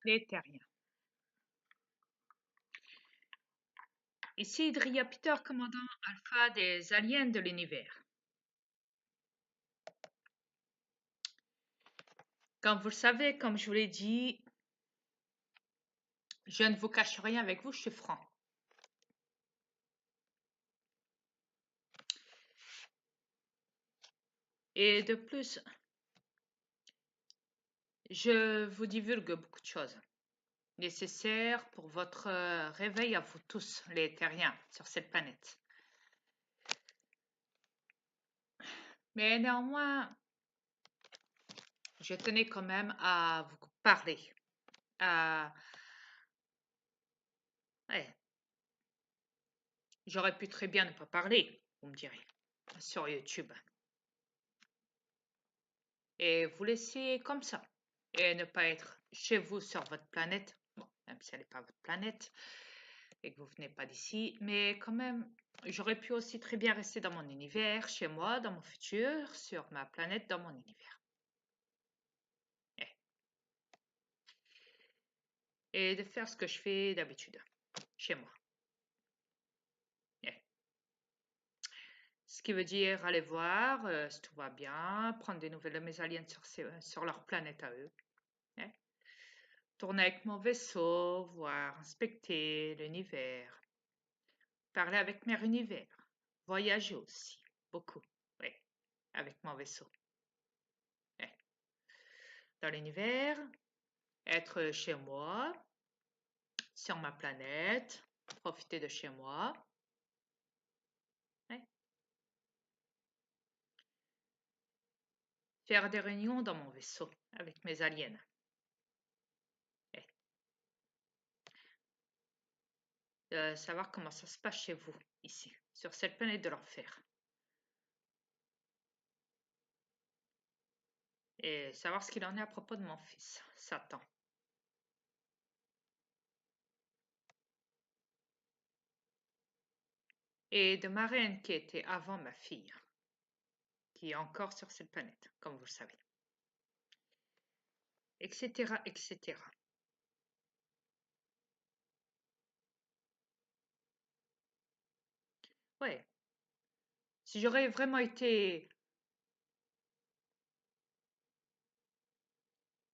les terriens. Ici Dria Peter, commandant Alpha des aliens de l'univers. Comme vous le savez, comme je vous l'ai dit, je ne vous cache rien avec vous, je suis franc. Et de plus, je vous divulgue beaucoup de choses nécessaires pour votre réveil à vous tous, les terriens, sur cette planète. Mais néanmoins, je tenais quand même à vous parler. Ouais, j'aurais pu très bien ne pas parler, vous me direz, sur YouTube. Et vous laisser comme ça. Et ne pas être chez vous sur votre planète. Bon, même si elle n'est pas votre planète et que vous venez pas d'ici. Mais quand même, j'aurais pu aussi très bien rester dans mon univers, chez moi, dans mon futur, sur ma planète, dans mon univers. Et de faire ce que je fais d'habitude, chez moi. Ce qui veut dire aller voir si tout va bien, prendre des nouvelles de mes aliens sur leur planète à eux. Tourner avec mon vaisseau, voir, inspecter l'univers, parler avec mes univers, voyager aussi, beaucoup, oui, avec mon vaisseau. Oui. Dans l'univers, être chez moi, sur ma planète, profiter de chez moi. Oui. Faire des réunions dans mon vaisseau avec mes aliens. Oui. Savoir comment ça se passe chez vous, ici, sur cette planète de l'enfer. Et savoir ce qu'il en est à propos de mon fils, Satan. Et de ma reine qui était avant ma fille, qui est encore sur cette planète, comme vous le savez. Etc., etc. Ouais. Si j'aurais vraiment été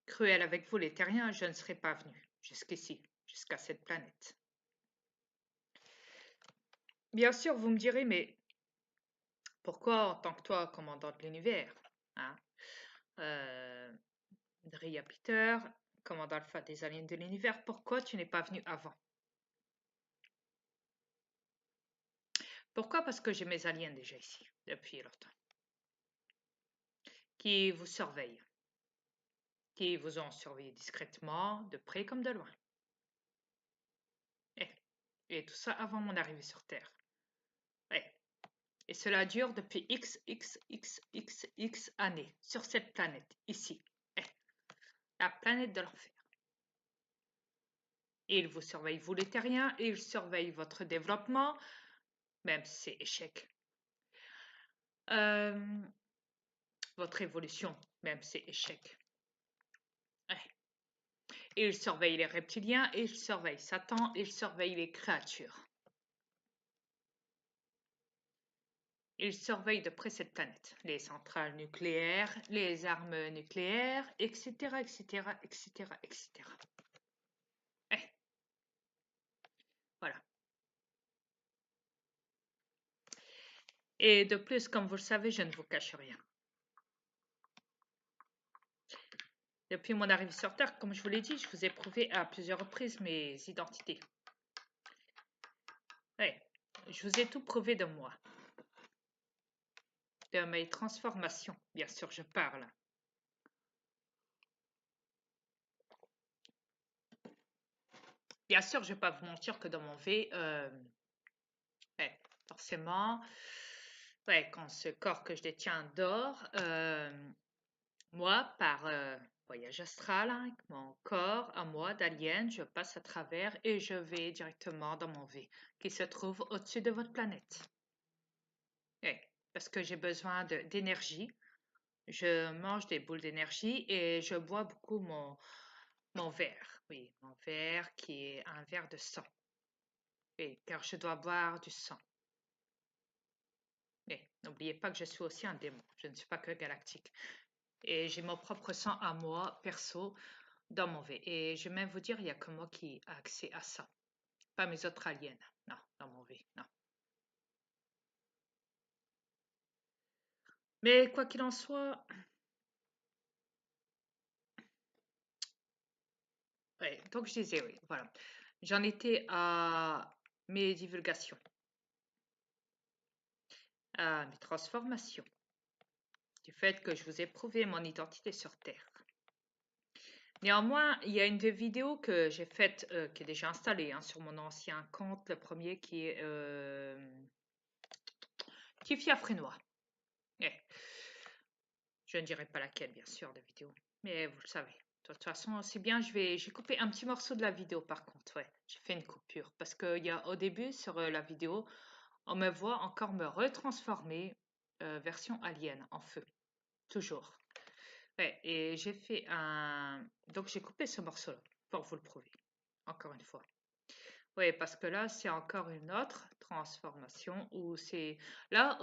cruel avec vous, les terriens, je ne serais pas venu jusqu'ici, jusqu'à cette planète. Bien sûr, vous me direz, mais pourquoi, en tant que toi, commandant de l'univers, hein, Dria Peter, commandant alpha des aliens de l'univers, pourquoi tu n'es pas venu avant? Pourquoi? Parce que j'ai mes aliens déjà ici, depuis longtemps, qui vous surveillent, qui vous ont surveillé discrètement, de près comme de loin. Et tout ça avant mon arrivée sur Terre. Ouais. Et cela dure depuis x années sur cette planète, ici. La planète de l'enfer. Et il vous surveille, vous les terriens, et il surveille votre développement, même si c'est échec. Votre évolution, même si c'est échec. Et il surveille les reptiliens, et il surveille Satan, et il surveille les créatures. Il surveille de près cette planète, les centrales nucléaires, les armes nucléaires, etc., etc., etc., etc. Voilà. Et de plus, comme vous le savez, je ne vous cache rien. Depuis mon arrivée sur Terre, comme je vous l'ai dit, je vous ai prouvé à plusieurs reprises mes identités. Oui, je vous ai tout prouvé de moi. De mes transformations, bien sûr, je parle. Bien sûr, je ne vais pas vous mentir que dans mon V, forcément, quand ce corps que je détiens dort, moi, par voyage astral, hein, avec mon corps à moi d'alien, je passe à travers et je vais directement dans mon V, qui se trouve au-dessus de votre planète. Parce que j'ai besoin d'énergie. Je mange des boules d'énergie et je bois beaucoup Mon verre, oui, mon verre qui est un verre de sang. Oui, car je dois boire du sang. Mais n'oubliez pas que je suis aussi un démon, je ne suis pas que galactique. Et j'ai mon propre sang à moi, perso, dans mon V. Et je vais même vous dire, il n'y a que moi qui a accès à ça. Pas mes autres aliens. Non, dans mon V, non. Mais quoi qu'il en soit, ouais, donc je disais, oui, voilà. J'en étais à mes divulgations, à mes transformations, du fait que je vous ai prouvé mon identité sur Terre. Néanmoins, il y a une des vidéos que j'ai faite, qui est déjà installée hein, sur mon ancien compte, le premier qui est Tiffy Afrénois. Ouais. Je ne dirai pas laquelle, bien sûr, de vidéo, mais vous le savez. De toute façon, c'est bien, j'ai coupé un petit morceau de la vidéo par contre, ouais. J'ai fait une coupure parce qu'il y a au début sur la vidéo, on me voit encore me retransformer version alien en feu, toujours. Ouais, et j'ai fait un. Donc j'ai coupé ce morceau-là pour vous le prouver, encore une fois. Oui, parce que là, c'est encore une autre transformation où c'est. Là,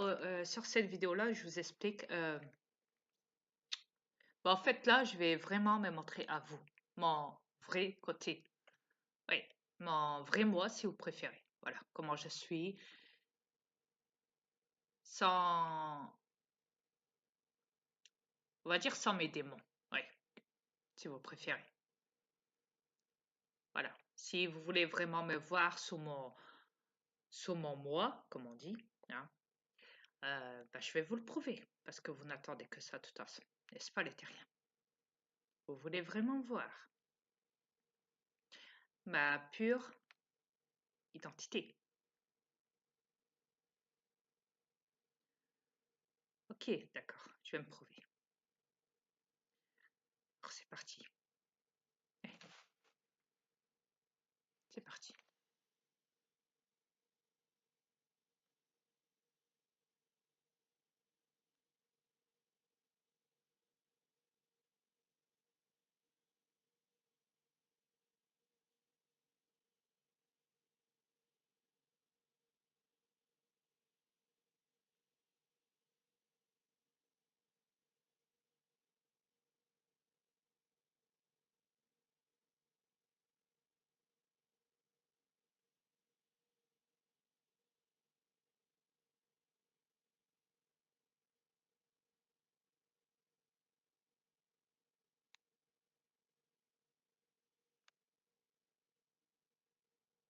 sur cette vidéo-là, je vous explique. En fait, là, je vais vraiment me montrer à vous, mon vrai côté. Oui, mon vrai moi, si vous préférez. Voilà, comment je suis, sans, on va dire sans mes démons. Oui, si vous préférez. Voilà. Si vous voulez vraiment me voir sous mon moi, comme on dit, hein, bah, je vais vous le prouver, parce que vous n'attendez que ça de toute façon. N'est-ce pas, les terriens? Vous voulez vraiment voir ma pure identité. Ok, d'accord, je vais me prouver. Alors, c'est parti. C'est parti.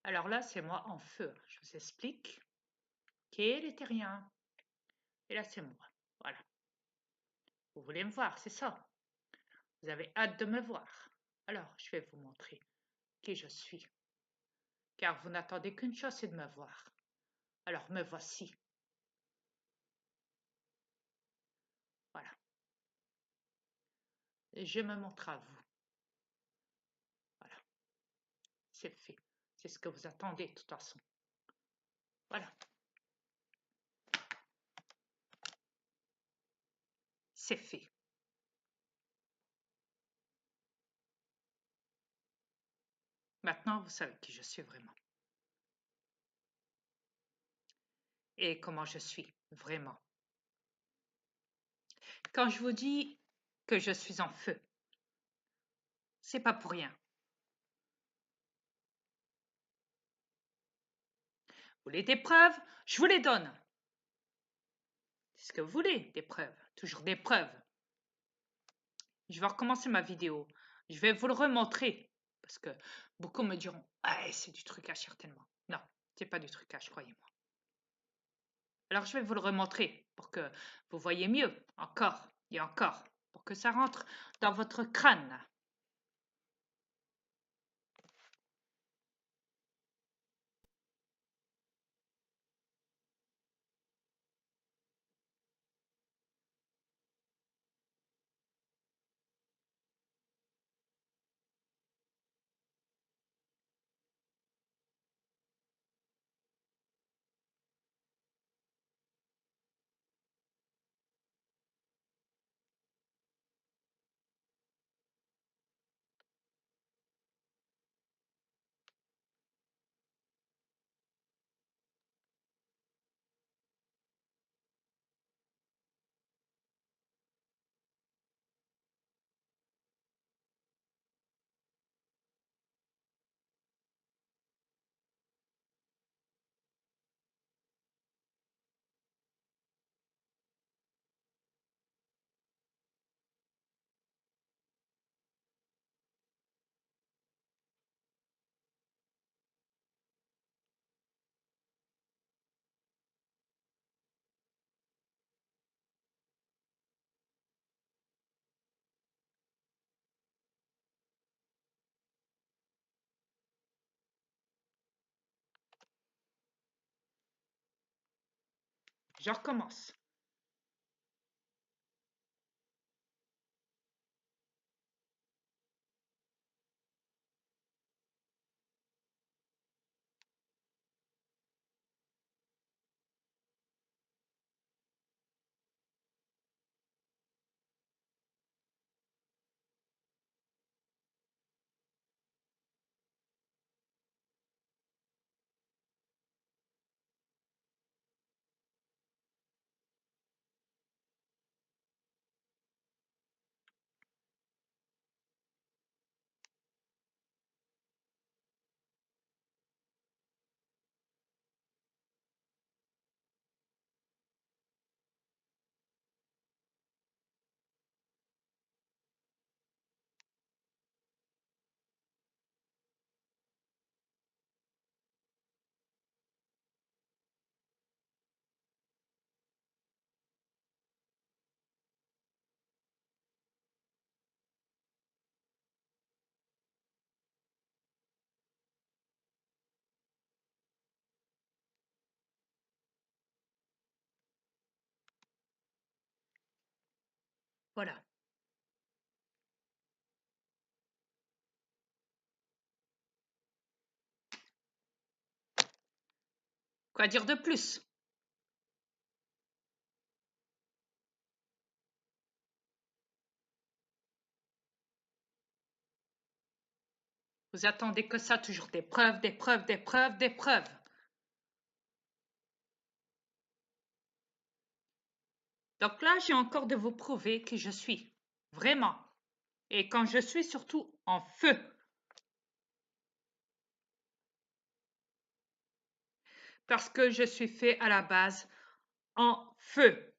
Alors là, c'est moi en feu. Je vous explique. Ok, les terriens. Et là, c'est moi. Voilà. Vous voulez me voir, c'est ça. Vous avez hâte de me voir. Alors, je vais vous montrer qui je suis. Car vous n'attendez qu'une chose, c'est de me voir. Alors, me voici. Voilà. Et je me montre à vous. Voilà. C'est fait. C'est ce que vous attendez, de toute façon. Voilà. C'est fait. Maintenant, vous savez qui je suis vraiment. Et comment je suis, vraiment. Quand je vous dis que je suis en feu, c'est pas pour rien. Vous voulez des preuves? Je vous les donne. C'est ce que vous voulez, des preuves. Toujours des preuves. Je vais recommencer ma vidéo. Je vais vous le remontrer. Parce que beaucoup me diront, ah, c'est du trucage certainement. Non, c'est pas du trucage, croyez-moi. Alors je vais vous le remontrer pour que vous voyez mieux, encore et encore, pour que ça rentre dans votre crâne. je recommence. Voilà. Quoi dire de plus? Vous attendez que ça, toujours des preuves, des preuves, des preuves, des preuves. Donc là, j'ai encore de vous prouver qui je suis. Vraiment. Et quand je suis surtout en feu. Parce que je suis fait à la base en feu.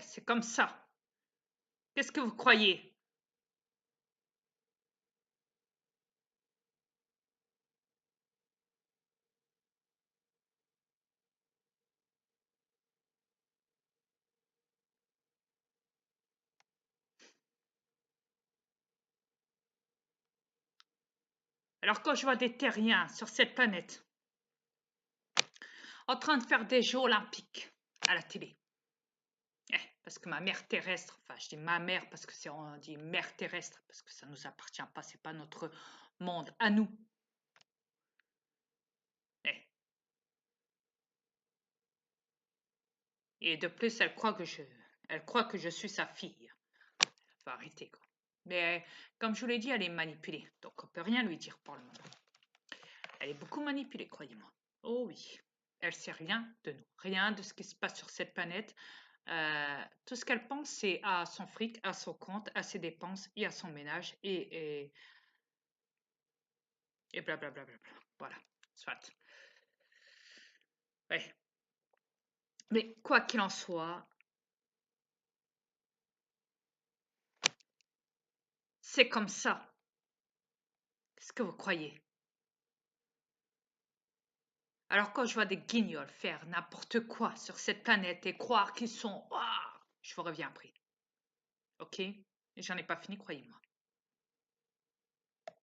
C'est comme ça. Qu'est-ce que vous croyez? Alors quand je vois des terriens sur cette planète en train de faire des Jeux olympiques à la télé, parce que ma mère terrestre, enfin je dis ma mère parce que on dit mère terrestre parce que ça nous appartient pas, c'est pas notre monde à nous. Eh. Et de plus, elle croit que je suis sa fille. Faut arrêter quoi. Mais comme je vous l'ai dit, elle est manipulée, donc on peut rien lui dire pour le moment. Elle est beaucoup manipulée, croyez-moi. Oh oui, elle sait rien de nous, rien de ce qui se passe sur cette planète. Tout ce qu'elle pense, c'est à son fric, à son compte, à ses dépenses et à son ménage et blablabla. Voilà, soit. Ouais. Mais quoi qu'il en soit, c'est comme ça. Qu'est-ce que vous croyez? Alors quand je vois des guignols faire n'importe quoi sur cette planète et croire qu'ils sont... Ouah, je vous reviens après. Ok? Et j'en ai pas fini, croyez-moi.